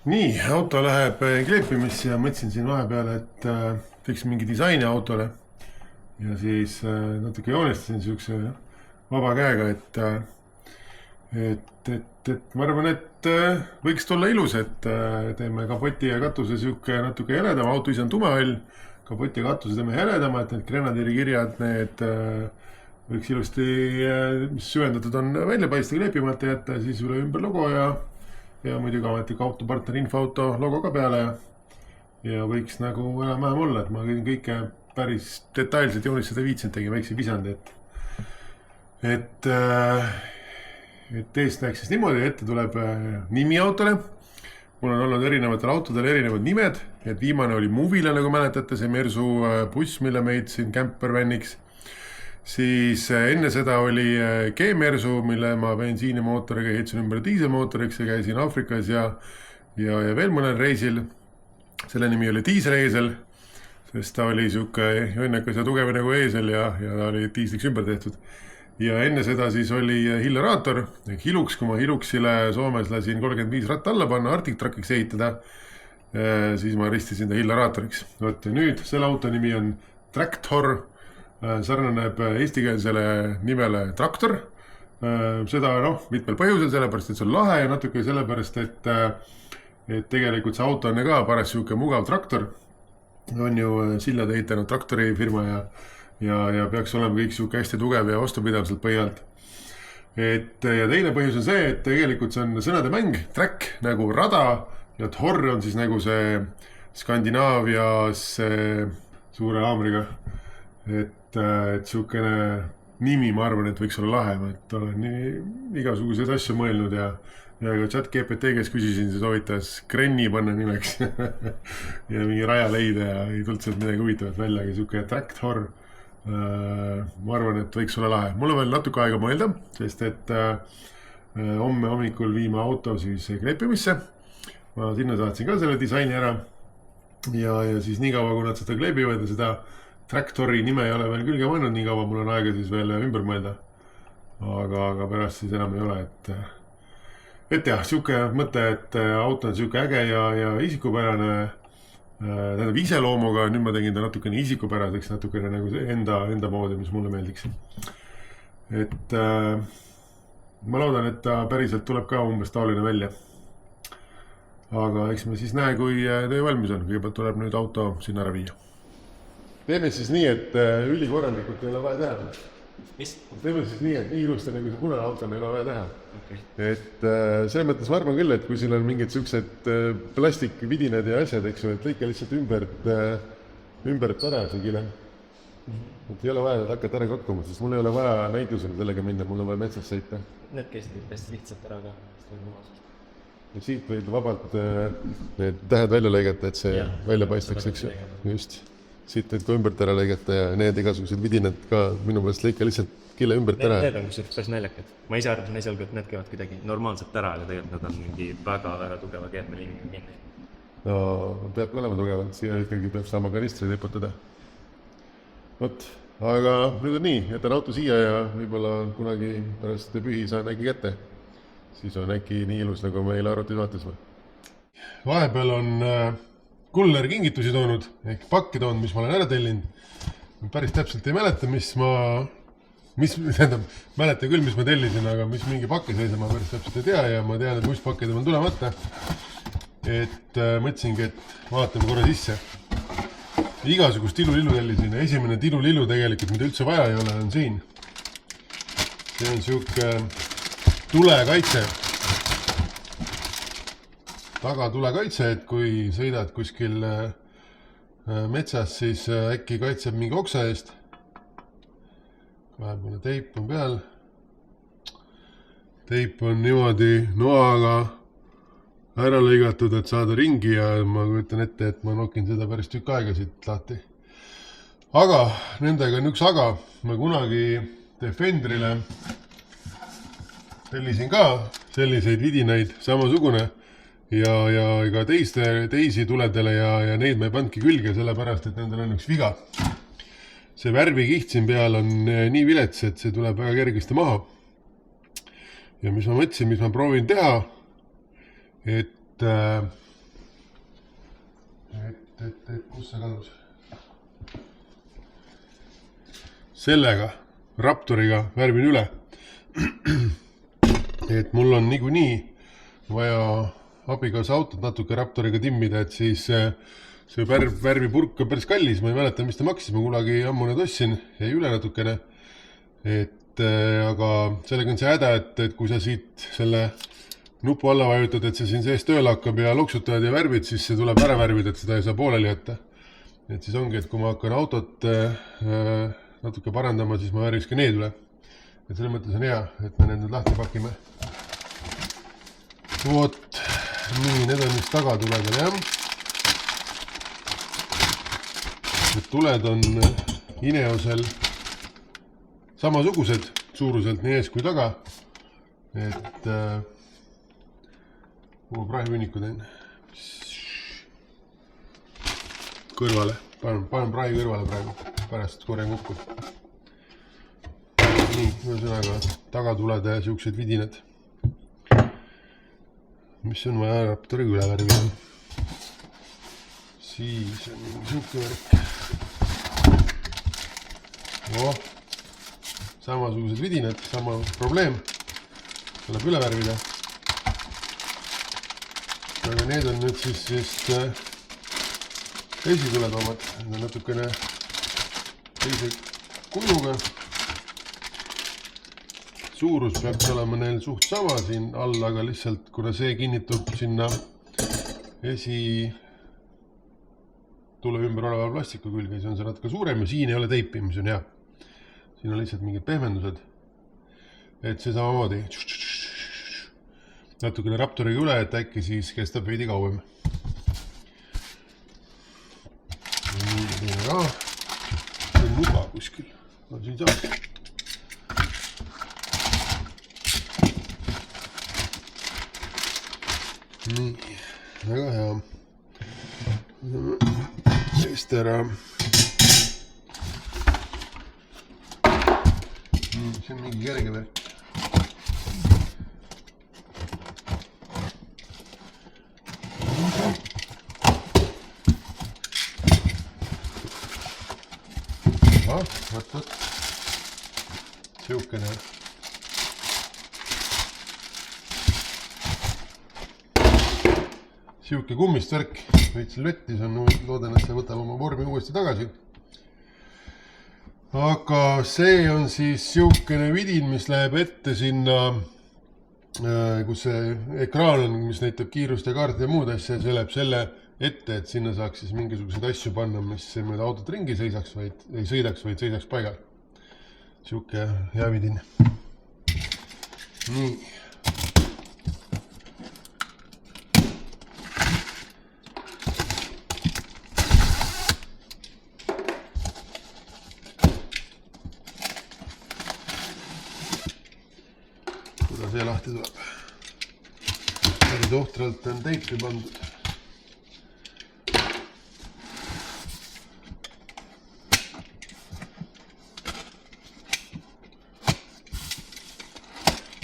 Nii, auto läheb kleepimisse ja mõtlesin siin vahepeal, et teeks mingi disaini autole. Ja siis natuke joonistasin siukse vaba käega, et ma arvan, et võiks tulla ilus, et teeme kapoti ja katuse siuke natuke heledam, auto ise on tumehall, kapoti ja katuse teeme heledama, et need Grenadieri kirjad, need võiks ilusti, mis süvendatud on, välja paista kleepimata jätta, siis üle ümber logo ja muidugi ametlik autopartner infoauto logo ka peale ja võiks nagu enam-vähem olla, et ma kõike päris detailselt joonistada viitsinud, tegin väikse visandi, et eest näeks siis niimoodi, ette tuleb nimi autole. Mul on olnud erinevatel autodel erinevad nimed, et viimane oli Movile, nagu mäletate, see Mersu buss, mille ma ehitasin campervaniks. Siis enne seda oli G-Mersu, mille ma bensiinimootoriga ehitasin ümber diiselmootoriks ja käisin Aafrikas ja veel mõnel reisil. Selle nimi oli Diiseleesel, sest ta oli siuke õnnekas ja tugev nagu eesel ja ta oli diisliks ümber tehtud. Ja enne seda siis oli Hilleraator, Hilux, kui ma Hiluxile Soomes lasin 35 ratta alla panna, Arctic Truckiks ehitada, siis ma ristisin ta Hilleraatoriks. Võt, nüüd selle auto nimi on Tractor, sarnaneb eestikeelsele nimele Traktor. Seda mitmel põhjusel, sellepärast, et see on lahe ja natuke sellepärast, et tegelikult see auto on ka paras siuke mugav traktor. On ju sillad ehitanud traktorifirma ja peaks olema kõik siuke hästi tugev ja vastupidav sealt põhjalt. Ja teine põhjus on see, et tegelikult see on sõnade mäng, track nagu rada ja thor on siis nagu see Skandinaavias suure haamriga. Et siukene nimi, ma arvan, et võiks olla lahe, et olen nii igasuguseid asju mõelnud ja ka chat GPT käes küsisin, see soovitas Grenni panna nimeks ja mingi raja leida ja ei tulnud sealt midagi huvitavat välja, aga siuke Tractor, ma arvan, et võiks olla lahe. Mul on veel natuke aega mõelda, sest et homme hommikul viima auto siis kleepimisse. Ma sinna saatsin ka selle disaini ära ja siis nii kaua, kui nad seda kleebivad ja seda Traktori nime ei ole veel külge mõelnud, nii kaua mul on aega siis veel ümber mõelda. Aga pärast siis enam ei ole, et jah, siuke mõte, et auto on siuke äge ja isikupärane, tähendab iseloomuga, nüüd ma tegin ta natukene isikupäraseks, natukene nagu see enda moodi, mis mulle meeldiks. Et ma loodan, et ta päriselt tuleb ka umbes taoline välja. Aga eks me siis näe, kui töö valmis on, kõigepealt tuleb nüüd auto sinna ära viia. Teeme siis nii, et ülikorralikult ei ole vaja teha. Mis? Teeme siis nii, et nii ilusti nagu see punane auto ei ole vaja teha. Okay. Et selles mõttes ma arvan küll, et kui siin on mingid siuksed plastikvidinad ja asjad, eks ju, et lõike lihtsalt ümbert ära see kile. Et ei ole vaja hakata ära kakkuma, sest mul ei ole vaja näidusele sellega minna, mul on vaja metsas sõita. Need käisid hästi lihtsalt ära ka. Ja siit võid vabalt need tähed välja lõigata, et see välja paistaks, eks ju. Just. Siit võid ka ümbert ära lõigata ja need igasugused vidinad ka minu pärast lõika lihtsalt kille ümbert ära. Need on kusjuures päris naljakad. Ma ise arvasin esialgu, et need käivad kuidagi normaalselt ära, aga tegelikult nad on mingi väga tugeva keermeliiniga kinni. No peab olema tugevad, siia ikkagi peab saama kanistri liputada. Vot, aga nüüd on nii, jätan auto siia ja võib-olla kunagi pärast pühi saan äkki kätte. Siis on äkki nii ilus, nagu meile arvutis vaatasime. Vahepeal on kuller kingitusi toonud, ehk pakke toonud, mis ma olen ära tellinud. Päris täpselt ei mäleta, mäleta küll, mis ma tellisin, aga mis mingi pakke sees ma päris täpselt ei tea ja ma tean, et mis pakked on tulemata. Et mõtlesingi, et vaatame korra sisse. Igasugust tilu-lillu tellisin ja esimene tilu-lillu tegelikult, mida üldse vaja ei ole, on siin. See on siuke tulekaitse. Tagatulekaitse, et kui sõidad kuskil metsas, siis äkki kaitseb mingi oksa eest. Vahepeal teip on peal. Teip on niimoodi noaga ära lõigatud, et saada ringi ja ma kujutan ette, et ma nokin seda päris tükk aega siit lahti. Aga nendega on üks aga. Ma kunagi Defenderile tellisin ka selliseid vidinaid samasugune. Ja ka teisi tuledele ja neid me ei pandki külge, sellepärast, et nendel on üks viga. See värvikiht siin peal on nii vilets, et see tuleb väga kergesti maha. Ja mis ma mõtlesin, mis ma proovin teha, et kus see kadus? Sellega, Raptoriga värvin üle. Et mul on niikuinii vaja abikaasa autot natuke Raptoriga timmida, et siis see värvipurk on päris kallis, ma ei mäleta, mis ta maksis, ma kunagi ammu need ostsin, jäi üle natukene. Aga sellega on see häda, et kui sa siit selle nupu alla vajutad, et see siin sees tööle hakkab ja loksutad ja värvid, siis see tuleb ära värvida, et seda ei saa pooleli jätta. Et siis ongi, et kui ma hakkan autot natuke parandama, siis ma värviks ka need üle. Et selle mõttes on hea, et me need nüüd lahti pakime. Vot, nii, need on vist tagatuledel, jah. Need tuled on Ineosel samasugused suuruselt nii ees kui taga. Et praehihunniku teen kõrvale, panen prahi kõrvale praegu, pärast korjan kokku. Nii, ühesõnaga tagatulede siuksed vidinad, mis on vaja Raptoriga üle värvida. Siis on mingi siuke värk. Samasugused vidinad, sama probleem, tuleb üle värvida. Aga need on nüüd siis esituled omad, need on natukene teise kujuga. Suurus peaks olema neil suht sama siin all, aga lihtsalt kuna see kinnitub sinna esi tule ümber oleva plastiku külge, siis on see natuke suurem ja siin ei ole teipi, mis on hea. Siin on lihtsalt mingid pehmendused, et see samamoodi natukene Raptoriga üle, et äkki siis kestab veidi kauem. Nii ka, see on nuga kuskil, on siin saaks. Nii, väga hea. Teist ära. See on mingi kerge värk. Võt. Siukene. Siuke kummist värk, veits löttis on, loodan, et see võtab oma vormi uuesti tagasi. Aga see on siis siukene vidin, mis läheb ette sinna, kus see ekraan on, mis näitab kiirust ja kaarti ja muud asja, see läheb selle ette, et sinna saaks siis mingisuguseid asju panna, mis mööda autot ringi ei sõidaks, vaid seisaks paigal. Siuke hea vidin. Nii. Kuna see lahti tuleb. Päris ohtralt on teipi pandud.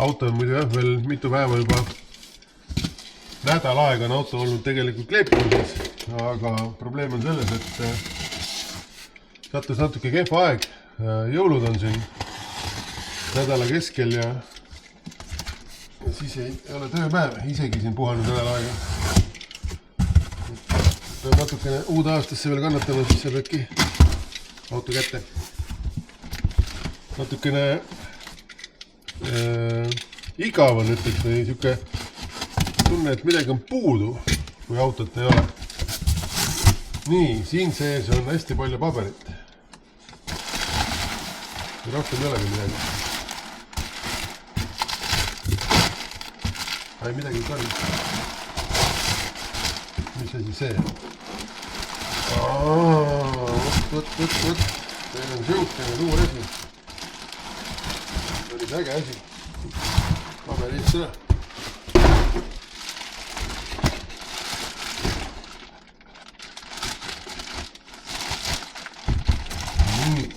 Auto on muidu veel mitu päeva juba, nädal aega on auto olnud tegelikult kleepimuses, aga probleem on selles, et sattus natuke kehva aeg, jõulud on siin nädala keskel ja siis ei ole tööpäev, isegi siin puhanud nädal aega. Peab natukene uude aastasse veel kannatama, siis saab äkki auto kätte. Natukene igav on ütleks või siuke tunne, et midagi on puudu, kui autot ei ole. Nii, siin sees on hästi palju paberit. Rohkem ei olegi midagi. Ai, midagi ka on. Mis asi see? Võt. Teil on siukene suur asi. Päris äge asi. Paberid seda. Nii.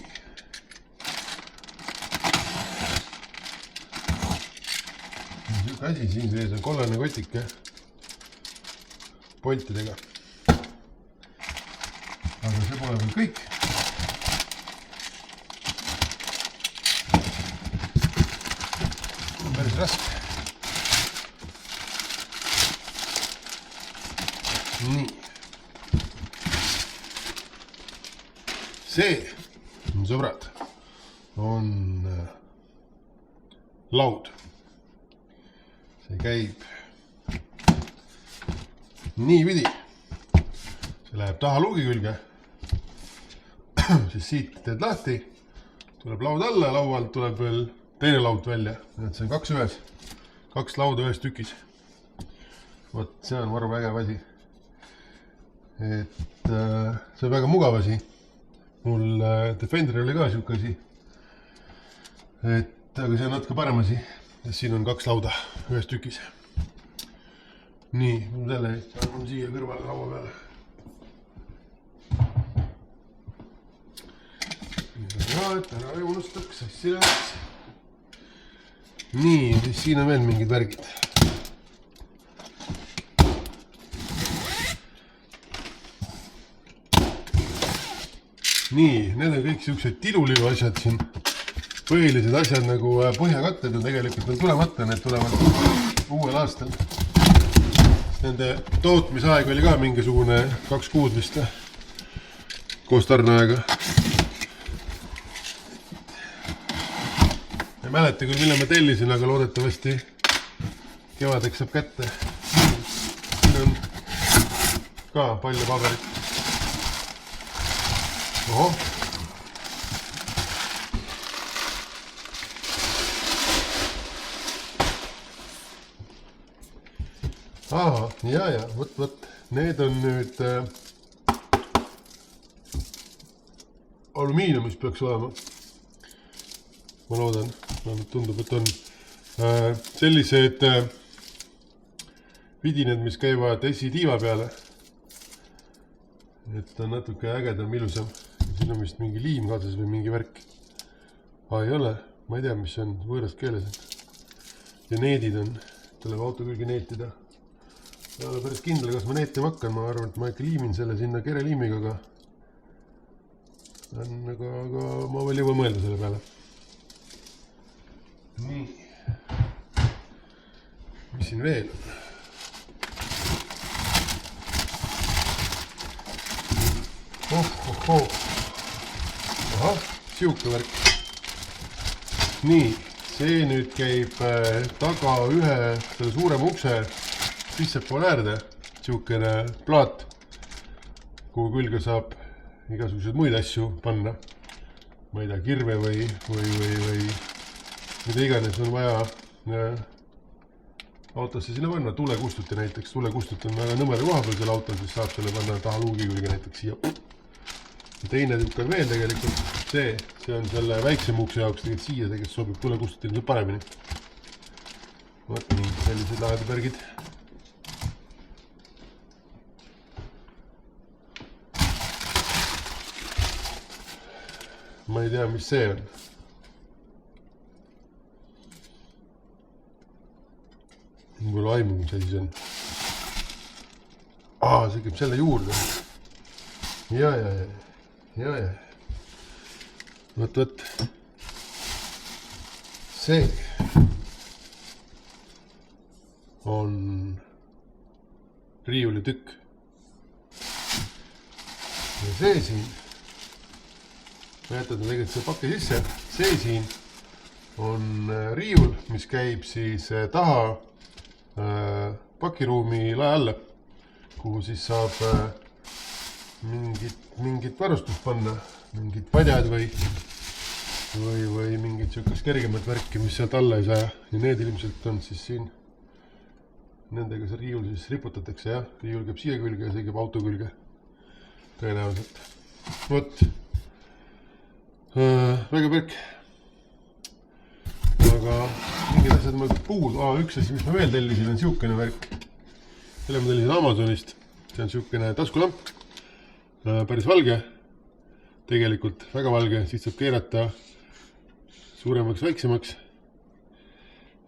Siuke asi siin sees on kollane kotike poltidega. see pole veel kõik. On päris raske. Nii. See, sõbrad, on laud. See käib niipidi. See läheb taha luugi külge. Siis siit teed lahti. Tuleb laud alla ja laualt tuleb veel teine laud välja. See on 2 ühes. 2 lauda ühes tükis. Vot, see on varu vägev asi. See on väga mugav asi. Mul Defender oli ka siuke asi. Aga see on natuke parem asi. Siin on 2 lauda ühes tükis. Nii, selle on siia kõrvale laua peale. Ära ei unustaks, assi läheks. Nii, siis siin on veel mingid värgid. Nii, need on kõik siuksed tiluliu asjad siin. Põhilised asjad nagu põhjakatted on tegelikult veel tulemata, need tulevad uuel aastal. Nende tootmisaeg oli ka mingisugune 2 kuud vist koos tarneaega. Ei mäleta küll, mille ma tellisin, aga loodetavasti kevadeks saab kätte. Siin on ka palju paberit. Oho. Aha, ja, võt. Need on nüüd alumiiniumist peaks olema. Ma loodan, tundub, et on sellised vidined, mis käivad esitiiva peale. Et on natuke ägedam, ilusam. Siin on vist mingi liim kaasas või mingi värk. Ei ole, ma ei tea, mis on võõras keeles. Ja needid on, tuleb auto külge neetida. Ei ole päris kindel, kas ma neetima hakkan. Ma arvan, et ma ikka liimin selle sinna kereliimiga, aga ma veel jõuan mõelda selle peale. Nii. Mis siin veel on? Ahah, siuke värk. Nii, see nüüd käib taga ühe selle suurema ukse sissepoole äärde. Siukene plaat, kuhu külge saab igasuguseid muid asju panna. Ma ei tea, kirve või mida iganes on vaja autosse sinna panna. Tulekustuti näiteks. Tulekustuti on väga nõmeda koha peal selle auto, siis saab selle panna taha luugi külge näiteks siia. Ja teine tükk on veel tegelikult. See on selle väiksema ukse jaoks tegelikult siia tegelikult sobib tulekustuti paremini. Võt nii, sellised lahedad värgid. Ma ei tea, mis see on. Mul aimu, mis asi see on. See käib selle juurde. Ja. Võt. See on riiulitükk. Ja see siin, ma jätan tegelikult selle paki sisse, see siin on riiul, mis käib siis taha pakiruumi lae alla, kuhu siis saab mingit varustust panna, mingid padjad või mingid siukest kergemat värki, mis sealt alla ei saa. Ja need ilmselt on siis siin, nendega see riiul siis riputatakse, jah. Riiul käib siia külge ja see käib auto külge. Tõenäoliselt. Vot. Väga perk. Aga mingid asjad ma puud. Üks asi, mis ma veel tellisin, on siukene värk. Selle ma tellisin Amazonist. See on siukene taskulamp. Päris valge. Tegelikult väga valge. Siis saab keerata suuremaks, väiksemaks.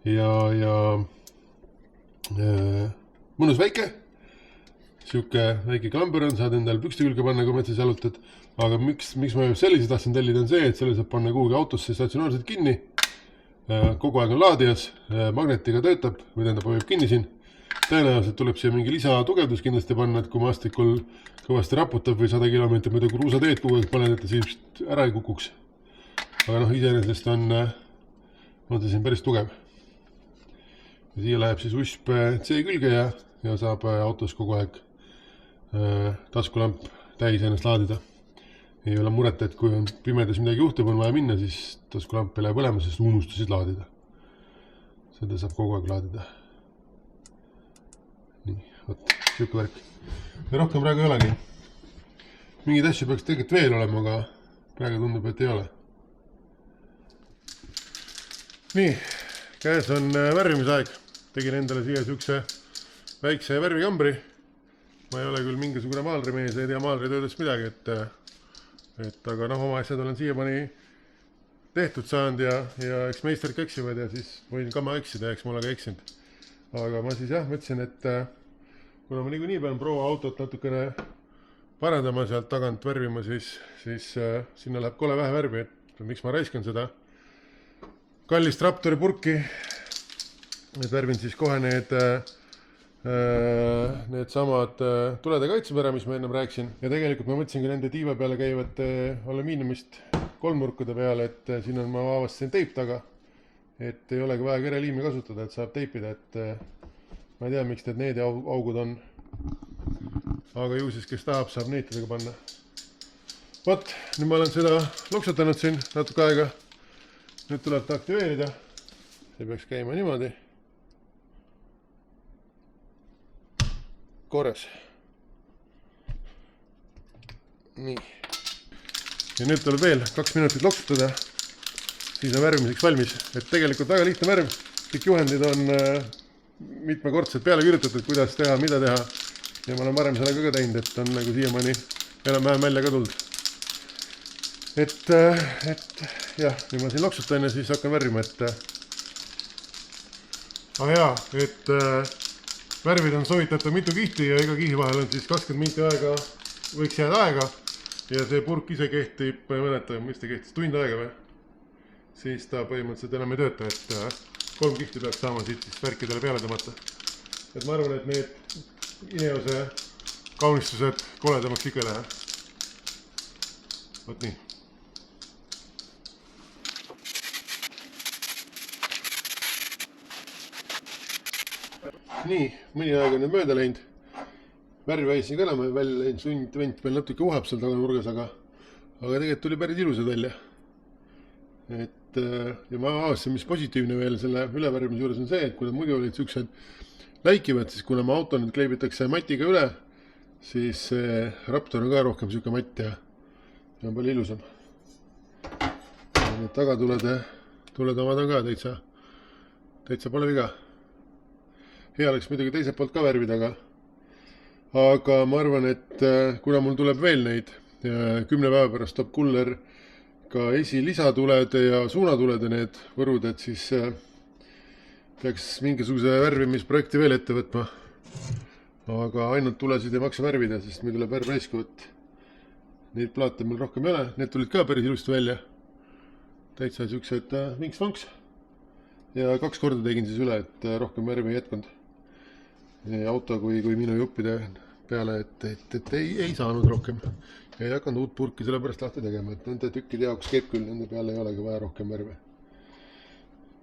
Ja mõnus väike. sihuke väike klamber on, saad endale pükste külge panna, kui metsas jalutad. Aga miks ma just sellise tahtsin tellida on see, et selle saab panna kuhugi autosse statsionaarselt kinni. Kogu aeg on laadijas, magnetiga töötab või tähendab hoiab kinni siin. Tõenäoliselt tuleb siia mingi lisatugevdus kindlasti panna, et kui maastikul kõvasti raputab või 100 kilomeetrit muidu kruusateed kogu aeg paned, et ta siit ära ei kukuks. Aga noh, iseenesest on ta siin päris tugev. Ja siia läheb siis USB C külge ja saab autos kogu aeg taskulamp täis ennast laadida. Ei ole muret, et kui on pimedas midagi juhtub, on vaja minna, siis taskulamp ei lähe põlema, sest unustasid laadida. Seda saab kogu aeg laadida. Nii, võt, siuke värk. Ja rohkem praegu ei olegi. Mingid asju peaks tegelikult veel olema, aga praegu tundub, et ei ole. Nii, käes on värvimisaeg. Tegin endale siia siukse väikse värvikambri. Ma ei ole küll mingisugune maalrimees, ei tea maalritöödest midagi, aga noh, oma asjad olen siiamaani tehtud saanud ja eks meisterid eksivad ja siis võin ka ma eksida, eks ma olen ka eksinud. Aga ma siis mõtlesin, et kuna ma niikuinii pean proua autot natukene parandama sealt tagant värvima, siis sinna läheb kole vähe värvi, et miks ma raiskan seda kallist Raptori purki. Et värvin siis kohe need samad tulede kaitsmed ära, mis ma ennem rääkisin. Ja tegelikult ma mõtlesin ka nende tiiva peale käivate alumiiniumist kolmnurkude peale, et siin on ma avastasin teip taga. Et ei olegi vaja kereliimi kasutada, et saab teipida, et ma ei tea, miks need augud on. Aga ju siis, kes tahab, saab neitidega panna. Vot, nüüd ma olen seda loksutanud siin natuke aega. Nüüd tuleb ta aktiveerida. See peaks käima niimoodi. Korras. Nii. Ja nüüd tuleb veel 2 minutit loksutada. Siis on värvimiseks valmis. Et tegelikult väga lihtne värv. Kõik juhendid on mitmekordselt peale kirjutatud, kuidas teha, mida teha. Ja ma olen varem sellega ka teinud, et on nagu siiamaani enam-vähem välja ka tulnud. Et jah, nüüd ma siin loksutan ja siis hakkan värvima, et värvid on soovitatud mitu kihti ja iga kihi vahel on siis 20 minti aega, võiks jääda aega. Ja see purk ise kehtib, ma ei mäleta, mis ta kehtis, tund aega või? Siis ta põhimõtteliselt enam ei tööta, et 3 kihti peaks saama siit siis värkidele peale tõmmata. Et ma arvan, et need ineuse kaunistused koledamaks ikka ei lähe. Võt nii. Nii, mõni aeg on nüüd mööda läinud. Värvi väisin ka enam välja läinud, sundvent veel natuke uhab seal taga nurgas, aga tegelikult tuli päris ilusad välja. Ja ma avastasin, mis positiivne veel selle ülevärvimise juures on see, et kui nad muidu olid siuksed läikivad, siis kuna ma auto nüüd kleibitakse matiga üle, siis Raptor on ka rohkem siuke matt ja on palju ilusam. Need tagatuled omad on ka täitsa pole viga. Hea oleks muidugi teiselt poolt ka värvida, aga ma arvan, et kuna mul tuleb veel neid 10 päeva pärast toob kuller ka esilisatulede ja suunatulede need võrud, et siis peaks mingisuguse värvimisprojekti veel ette võtma. Aga ainult tulesid ei maksa värvida, sest meil tuleb värv raisku, et neid plaate meil rohkem ei ole. Need tulid ka päris ilusti välja. Täitsa siuksed vinks-vonks. Ja 2 korda tegin siis üle, et rohkem värvi ei jätkunud. Auto kui minu juppide peale, et ei saanud rohkem. Ja ei hakanud uut purki selle pärast lahti tegema, et nende tükkide jaoks keeb küll, nende peale ei olegi vaja rohkem värve.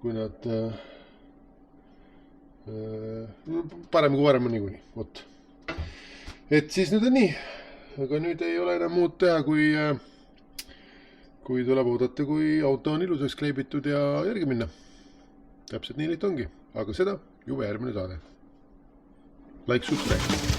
Kui nad parem kui varem on niikuinii. Vot. Et siis nüüd on nii. Aga nüüd ei ole enam muud teha, kui tuleb oodata, kui auto on ilusaks kleibitud ja järgi minna. Täpselt nii liht ongi. Aga seda juba järgmine saade. Like, subscribe.